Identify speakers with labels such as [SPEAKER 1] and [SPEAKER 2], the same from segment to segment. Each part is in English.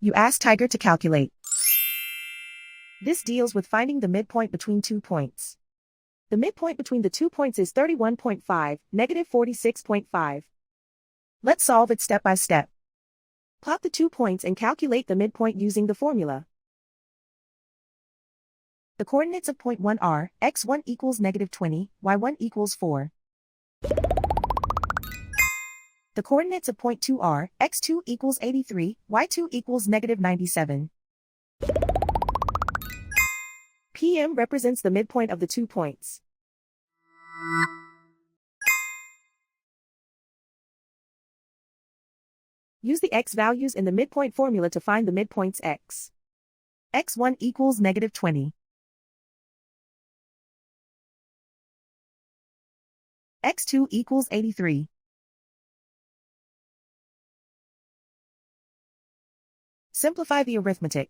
[SPEAKER 1] You ask Tiger to calculate. This deals with finding the midpoint between 2 points. The midpoint between the 2 points is 31.5, negative 46.5. Let's solve it step by step. Plot the 2 points and calculate the midpoint using the formula. The coordinates of point 1 are, x1 equals negative 20, y1 equals 4. The coordinates of point 2 are, x2 equals 83, y2 equals negative 97. PM represents the midpoint of the 2 points. Use the x values in the midpoint formula to find the midpoints x. x1 equals negative 20. x2 equals 83. Simplify the arithmetic.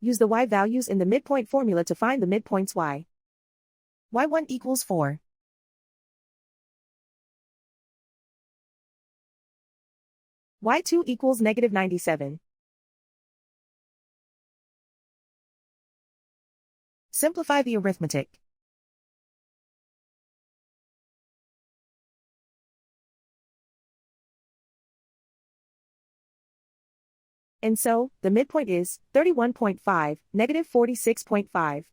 [SPEAKER 1] Use the y values in the midpoint formula to find the midpoints y. y1 equals 4. y2 equals negative 97. Simplify the arithmetic. And so, the midpoint is 31.5, negative 46.5.